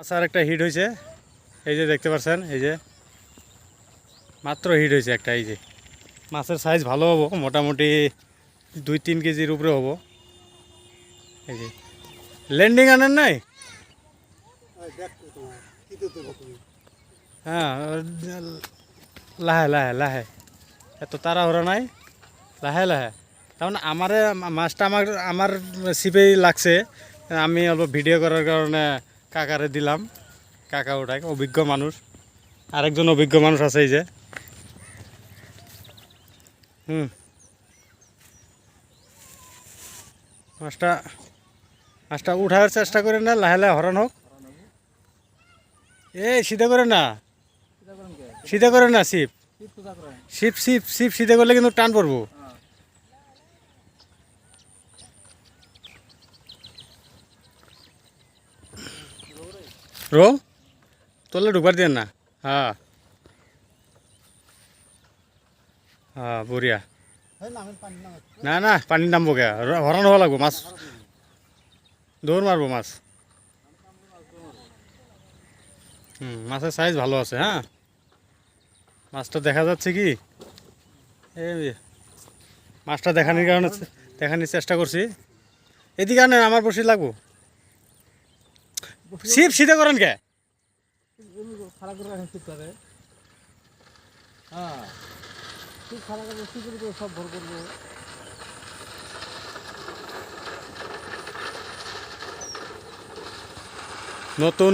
আচ্ছা একটা হিট হয়েছে, এই যে দেখতে পাচ্ছেন, এই যে মাত্র হিট হয়েছে একটা। এই যে মাছের সাইজ ভালো হবো, মোটামুটি 2-3 কেজির উপরে হবো। এই যে ল্যান্ডিং আনেন নাই? হ্যাঁ, লাহে লাহে লাহে, এত তাড়াহুড়ো নাই, লাহে লাহে। তার মানে মাছটা আমার ছিপেই লাগছে, আমি অল্প ভিডিও করার কারণে কাকারে দিলাম। কাকা ওটাই অভিজ্ঞ মানুষ, আরেকজন অভিজ্ঞ মানুষ আছে এই যে। মাছটা মাছটা উঠার চেষ্টা করেন না, লাহে লাহে হরণ হোক। এই সিধা করে না, সিধা করে না, ছিপ ছিপ ছিপ ছিপ সিধা করলে কিন্তু টান পড়বো। রো তোলে ঢুকবার দিয়ে না। হ্যাঁ হ্যাঁ, বঢ়িয়া। না না, পানি নামবো কে, হরণ হওয়া লাগবো, মাছ দৌড় মারবো মাছ। মাছের সাইজ ভালো আছে। হ্যাঁ, মাছটা দেখা যাচ্ছে কি, এই মাছটা দেখানোর চেষ্টা করছি। এদিকে আনেন, আমার বসি লাগবো। ছিপ সিধে করেন কে? নতুন,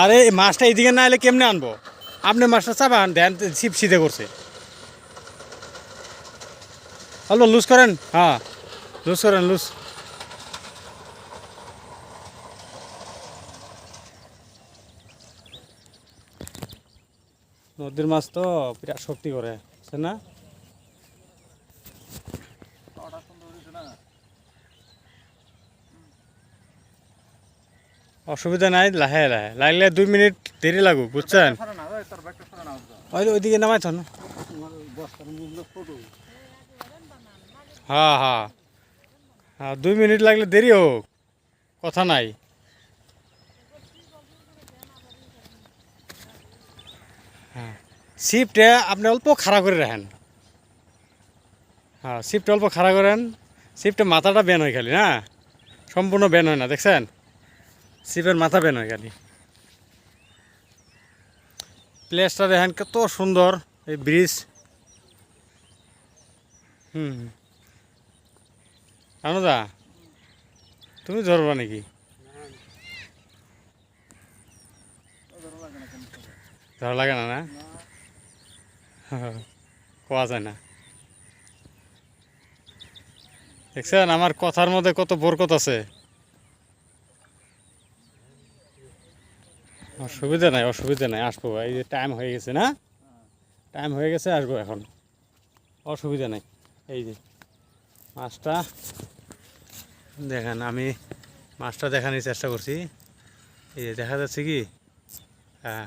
আরে মাছটা এদিকে না এলে কেমনে আনবো? আপনি মাছটা চাবান দেন, ছিপ সিধে করছে। অল্প লুজ করেন, হ্যাঁ লুজ করেন, লুজ। নদীর মাছ তো বিরাট শক্তি করে, বুঝছেন না? অসুবিধা নাই, লাহে লাহে লাগলে 2 মিনিট দেরি লাগুক, বুঝছেন? ওইদিকে নামাই থাকুন। হ্যাঁ হ্যাঁ হ্যাঁ, 2 মিনিট লাগলে দেরি হোক, কথা নাই। হ্যাঁ, সিপটা আপনি অল্প খাড়া করে রাখেন। হ্যাঁ, সিপটা অল্প খাড়া করেন। সিপটা মাথাটা বেন হয় খালি, না সম্পূর্ণ বেন হয় না, দেখছেন? সিপের মাথা বেন হয় খালি। প্লেসটা দেখেন কত সুন্দর, এই ব্রিজ। আনুদা, তুমি ধরবা নাকি? ধরা লাগে না, না কোয়া যায় না। দেখছেন আমার কথার মধ্যে কত বরকত আছে। অসুবিধা নাই, অসুবিধা নাই, আসবো। এই যে টাইম হয়ে গেছে, না টাইম হয়ে গেছে, আসবো এখন, অসুবিধা নাই। এই যে মাছটা দেখেন, আমি মাছটা দেখানোর চেষ্টা করছি। এই যে দেখা যাচ্ছে কি? হ্যাঁ,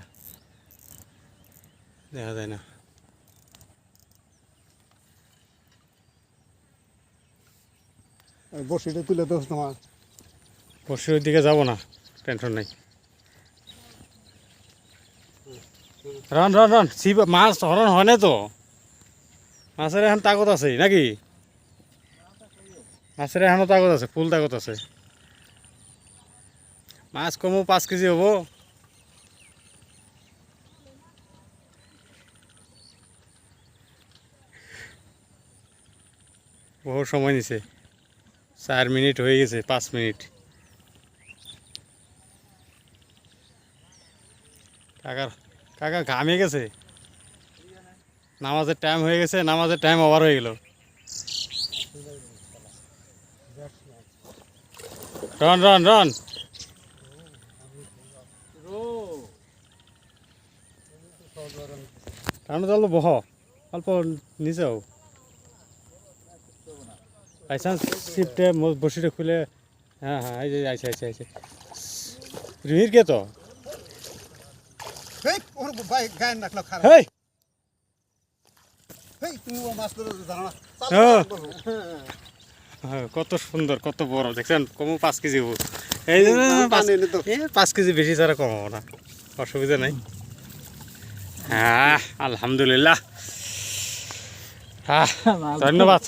দেখা যায় না। বসিটা তুলে দোষ তোমার, পরশুর দিকে যাব না, টেনশন নাই। রান রান রান, মাছ হরণ হয় না তো? মাছের এখন তাগত আছে নাকি? মাছের এখনও তাগত আছে, ফুল তাগত আছে। মাছ কমও 5 কেজি হবো। বহু সময় নিছে, 4 মিনিট হয়ে গেছে, 5 মিনিট। কাকার কাকা ঘামে গেছে, নামাজের টাইম হয়ে গেছে, নামাজের টাইম ওভার হয়ে গেল। রান রান রান, টানো তো অল্প বহ, অল্প নিচেও বাইচান্স সিপটে বসিটা খুলে। হ্যাঁ হ্যাঁ, এই যে আইছে আইছে আইছে, রিহির কে তো। গায়ে রাখলো খারাপ। হেই, তুমি মাছ ধরে জানো না, হ্যাঁ, হ্যাঁ, কত সুন্দর কত বড় দেখছেন কমও 5 কেজি হবো এই যে পানি এনে তো 5 কেজি বেশি ছাড়া কম হবো না অসুবিধা নাই হ্যাঁ আলহামদুলিল্লাহ হ্যাঁ ধন্যবাদ